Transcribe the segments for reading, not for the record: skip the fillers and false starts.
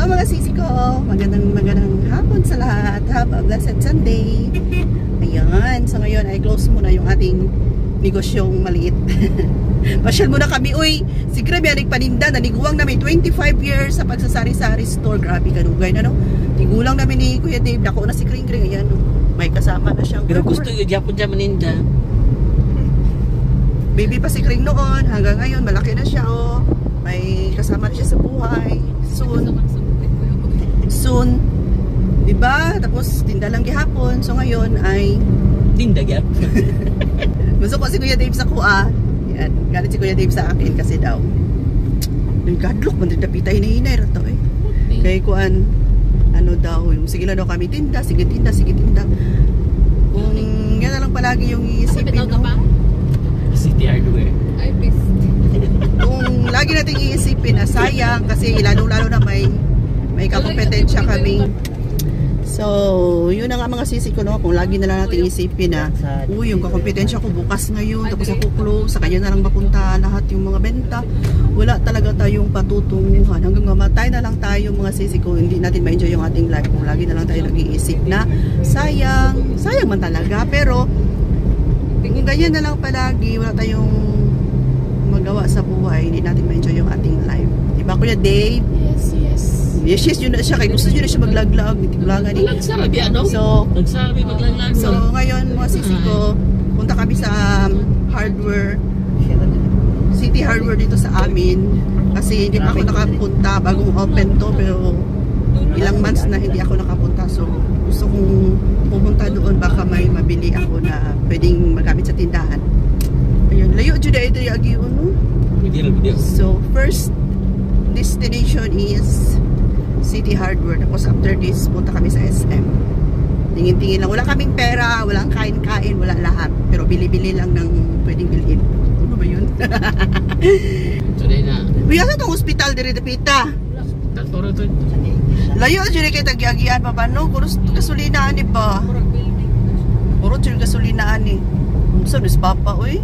mga sisi ko, magandang hapon sa lahat. Have a blessed Sunday. Ayan, so ngayon ay close muna yung ating negosyong maliit. Pasyal muna kami, uy. Si Grab yan nagpaninda, naniguang namin 25 years sa pagsasari-sari store. Grabe kanugay na, no? Tigulang namin ni Kuya Dave, dako na si Kring Kring. Ayan, no? May kasama na siyang pero gusto yung Japon dyan maninda. Baby pa si Kring noon, hanggang ngayon malaki na siya, oh. May kasama na siya sa buhay. Soon, diba? Tapos tinda lang gihapon. So ngayon ay tinda gap. gusto ko si Kuya Dave sa kuha. Yan, galit si Kuya Dave sa akin kasi daw nagkadlok, mandapitay na hinay rato eh. Kaya kuan, ano daw, yung sige lang daw kami tinda, sige tinda. Kung yan na lang palagi yung iisipin, no? City Hardware. Ay, please. Kung lagi nating iisipin na sayang kasi lalo-lalo na may kakompetensya kami. So, yun na nga mga sisi ko, no? Kung lagi na lang natin isipin na, uy, yung kakompetensya ko bukas ngayon, tapos ako close, sa kanya na lang mapunta lahat yung mga benta. Wala talaga tayong patutunguhan. Hanggang mamatay na lang tayo mga sisi ko, hindi natin ma-enjoy yung ating life. Kung lagi na lang tayo nag-iisip na, sayang man talaga. Pero, kung ganyan na lang palagi, wala tayong magawa sa buhay, hindi natin ma-enjoy yung ating life. Diba, Kuya Dave? Yes, yun na siya. Kaya gusto nyo na siya maglaglag. Nagsabi, ano? Nagsabi maglaglag. So, ngayon, mga sisi ko, punta kami sa hardware, City Hardware dito sa amin. Kasi hindi pa ako nakapunta. Bagong open to, pero ilang months na hindi ako nakapunta. So, gusto kong pumunta doon. Baka may mabili ako na pwedeng magamit sa tindahan. Ayun, layo dyan ito yung agiyon, no? So, first destination is City Hardware. Tapos after this, punta kami sa SM. Tingin-tingin lang. Wala kaming pera, walang kain-kain, wala lahat. Pero bili-bili lang ng pwedeng bilhin. Ano ba yun? Today na. Uy, asa itong hospital diri Pita? Tantoro to. Layo, dyan kayo tag-iagian pa ba? No? Kuros kasulinaan ni ba? Kuros dyan kasulinaan ni. Saan is Papa, uy?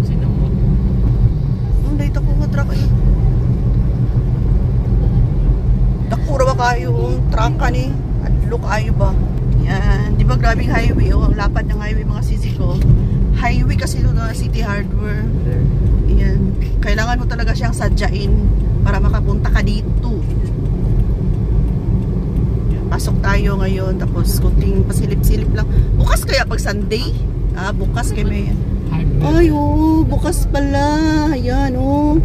Sinamot. Ang dahil ako nga truck ay. Dakura ba kayo yung truck ka ni? At look ayo ba? Yan. Di ba grabing highway? O, ang lapad ng highway mga sisi ko. Highway kasi doon na City Hardware. Yan. Kailangan mo talaga siyang sadyain para makapunta ka dito. Pasok tayo ngayon. Tapos kunting pasilip-silip lang. Bukas kaya pag Sunday? Ah, bukas kaya may... Ay, oh, bukas pala. Ayan, oh.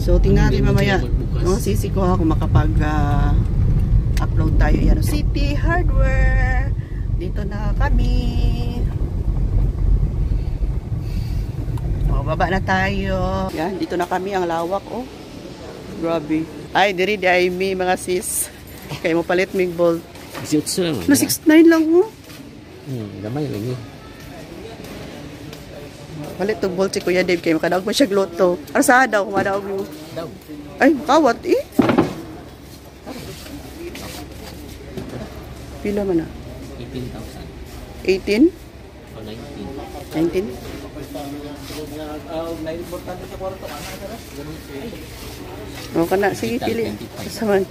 So, tingnan natin mamaya. No, sisi ko ako makapag-upload tayo. Yan, City Hardware. Dito na kami. Baba na tayo. Yan, dito na kami. Ang lawak, oh. Grabe. Ay, diri di ay may mga sis. Kaya mo palit mig bolt. 18 lang. No, 6.9 lang, oh. Gamay lang yun. Palit tong bolt si Kuya Dave. Kaya makadaog mo siya gloto. Arsa daw, kumadaog mo. Daw. Ay, kawat eh. Pila man na? 18,000. 18? O 19? 19. O ka na. Sige, pili. Kasaman.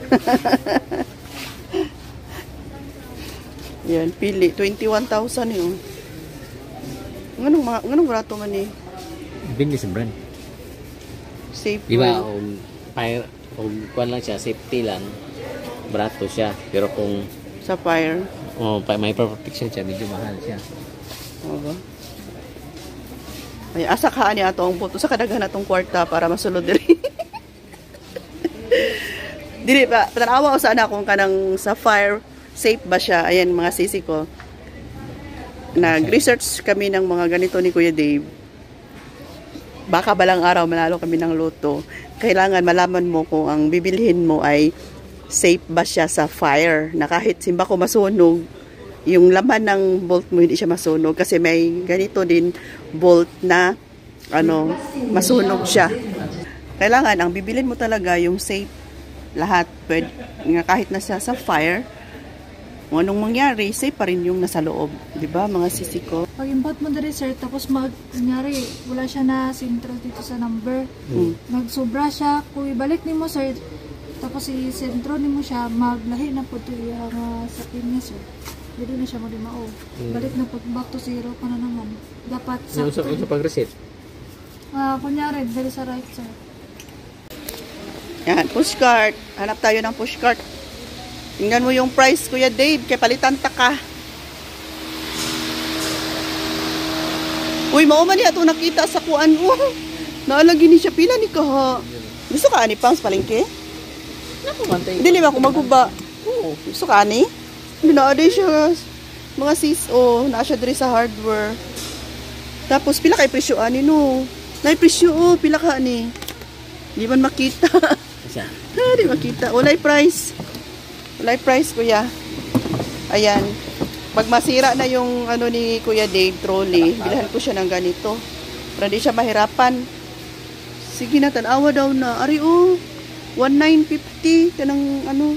Yan, pili. 21,000 yun. Nganong barato man eh? Business brand. Safe. Diba, fire, kuwan lang siya, safety lang, barato siya. Pero kung sa fire, may protection siya, medyo mahal siya. o ba? Ay, asa ka ni ato ang puto sa kadaghan atong kwarta para masulod diri. Dili ba, patanawa ko sana kung kanang sa fire, safe ba siya? Ayan mga sisi ko. Nag-research kami ng mga ganito ni Kuya Dave. Baka balang araw manalo kami ng loto. Kailangan malaman mo kung ang bibilhin mo ay safe ba siya sa fire. Na kahit simba ko masunog, yung laman ng bolt mo hindi siya masunog. Kasi may ganito din bolt na masunog siya. Kailangan, ang bibilhin mo talaga yung safe lahat. Pwede, kahit nasa sa fire, kung anong mangyari, safe pa rin yung nasa loob. Diba, mga sisi ko? Pag import mo dali, sir, tapos nangyari, wala siya na sintral dito sa number. Nagsobra siya, kung ibalik ni mo, sir, Tapos i-sentro nimo siya, maglahi na po ito yung sakit niya, sir. Dito na siya malimao. Balik na pag back to zero pa na naman. Dapat Yung sakto. sa pag-reset. Kunyari, dali sa right, sir. Yan, pushcart. Hanap tayo ng pushcart. Tingnan mo yung price, Kuya Dave. Kaya palitan ta ka. Uy, mao man niya ito nakita sa kuan. Naalagi ni siya pila ni ka. Gusto ka ani pang palengke? Naku, mantay. Hindi ba ako maguba? Oo. Gusto ka ani? Hindi na siya. Mga sis, naa siya diri sa hardware. Tapos pila kay presyo ani no? Nay presyo pila ka ani? Di man makita. Isa. Di makita. Walay price. Walay price, kuya. Ayan. Pag masira na yung ano ni Kuya Dave trolley, bilhan ko siya ng ganito. Para di siya mahirapan. Sige na, tanawa daw na. Ari 1950 kanang ano.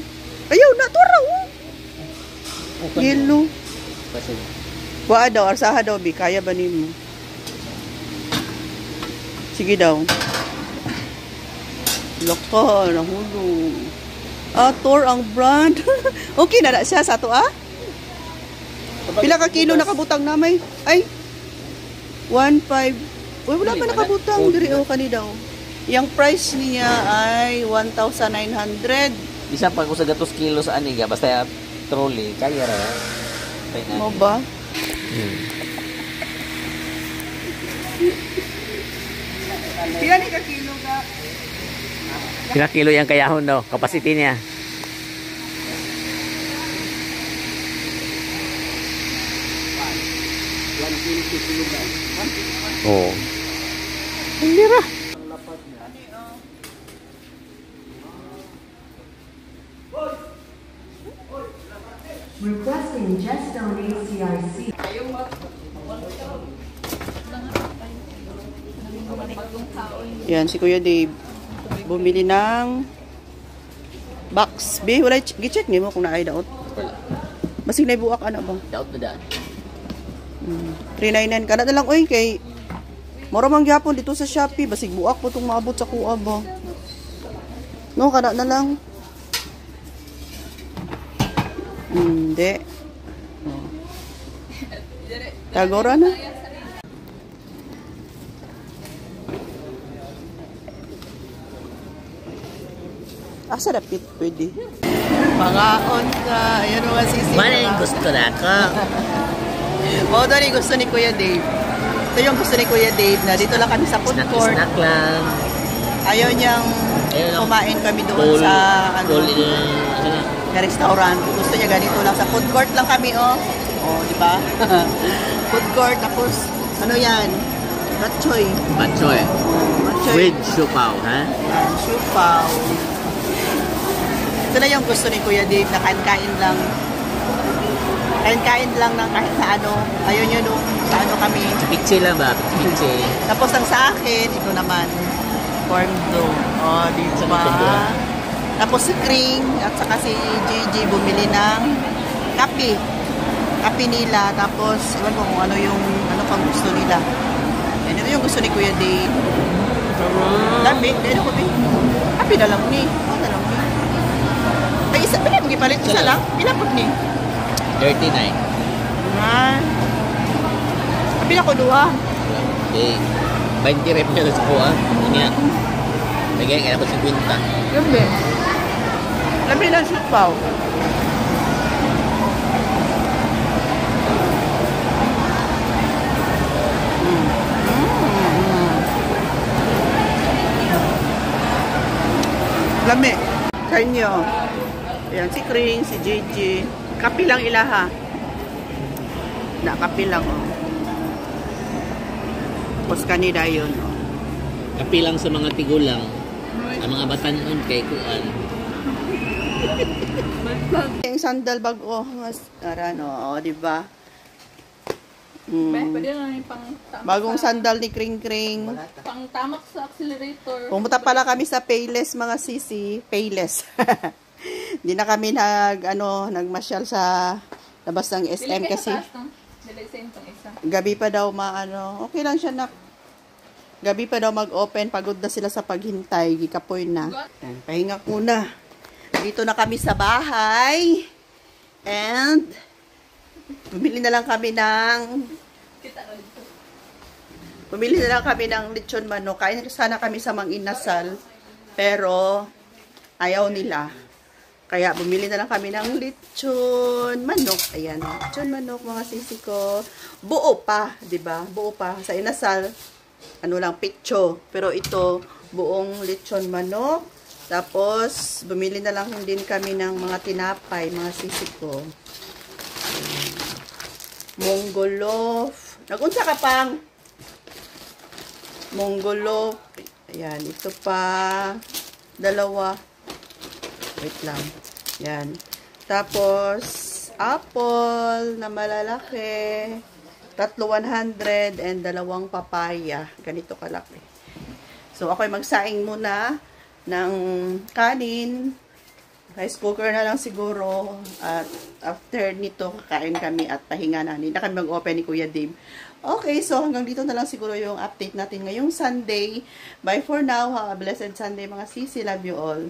Ayaw na to raw. Yellow. Kasi Wa daw, arsaha daw bi, kaya ba nimo? Sige daw. Loko, nahulog. Tor ang brand. Okay na siya sa to Pila ka kilo nakabutang namay? Ay. 1.5. Uy, wala pa nakabutang diri kani daw. Yang price niya ay 1,900. isa pa ko sa gatos kilo sa aniga basta trolley kaya ra. Mo ba? Pila ni ka kilo ka? Pila kilo yung kayahon daw, capacity niya. Oo. Hindi ra. Requesting Jestone ACIC. Yan, si Kuya Dave. Bumili ng box. Be, wala gi-check nimo kung naay daot. Basig na buak ana ba? Daot na daan. 399 kana na lang oy kay mura man gyapon dito sa Shopee basig buak po tong maabot sa kuha ba. No, kana na lang. Hindi. Tagora na. Asa dapit pwede. Pangaon ka. Ayan mga sisi. Maning gusto na ako. O, doon yung gusto ni Kuya Dave. Ito yung gusto ni Kuya Dave na dito lang kami sa food court. Snack lang. Ayaw niyang kumain kami doon sa sa restaurant. Gusto niya ganito lang. Sa food court lang kami, di ba? Food court. Tapos, ano yan? Batchoy. Batchoy. Batchoy. With siupaw, ha? Siupaw. Ito na yung gusto ni Kuya Dave na kain-kain lang. Kain-kain lang ng kahit sa ano. Ayaw niyo nung sa ano kami. Pichi lang ba? Pichi. Tapos ang sa akin, ito naman, corn dough. Di ba? Tapos si Kring at saka si Gigi bumili ng kape. Kape nila. Tapos, iwan ko kung ano yung, ano pang gusto nila. Yan, ito yung gusto ni Kuya Dave. Lamig. Dahil ako, kape na lang ni. Na lang ni. Ay, isa, pala mo gipalit. Isa lang. Pinapot ni. 39. Nga. Kape na ko duha. Okay. 20 rep na sa kuha. Ano yan? Lagyan kaya dapat 50. Gabi. Labi ng siupaw. Lami. Kanyo. Ayan, si Kring, si Gigi. Kapi lang ilaha. Kapi lang, Tapos kanina yun, Kapilang sa mga tigulang. Ang mga batanon kay kuan. Yung sandal bago, di ba? Pwede na yung pang tamak Bagong sandal ni Kring Kring. pang tamak sa accelerator. Pumunta pala kami sa Payless, mga sisi. Payless. Hindi na kami nagmasyal sa labas ng SM kasi gabi pa daw okay lang siya nak. Gabi pa daw mag-open, pagod na sila sa paghintay, gikapoy na. Pahinga muna. Nandito na kami sa bahay. And, bumili na lang kami ng lechon manok. Kain sana kami sa Mang Inasal. Pero, ayaw nila. Kaya, bumili na lang kami ng lechon manok. Ayan, lechon manok, mga sisi ko. Buo pa, diba? Buo pa. Sa Inasal, ano lang, pitso. Pero ito, buong lechon manok. Tapos, bumili na lang din kami ng mga tinapay, mga sisi ko. Monggolof. Nagunsa ka pang? Monggolof. Ayan, ito pa. Dalawa. Wait lang. Yan. Tapos, apple na malalaki. 300 and 2 papaya. Ganito kalaki. So, ako'y magsaing muna ng kanin. Rice cooker na lang siguro. At after nito, kakain kami at pahinga na. Hindi na kami mag-open ni Kuya Dave. Okay, so hanggang dito na lang siguro yung update natin ngayong Sunday. Bye for now. Ha? Blessed Sunday mga sisi. Love you all.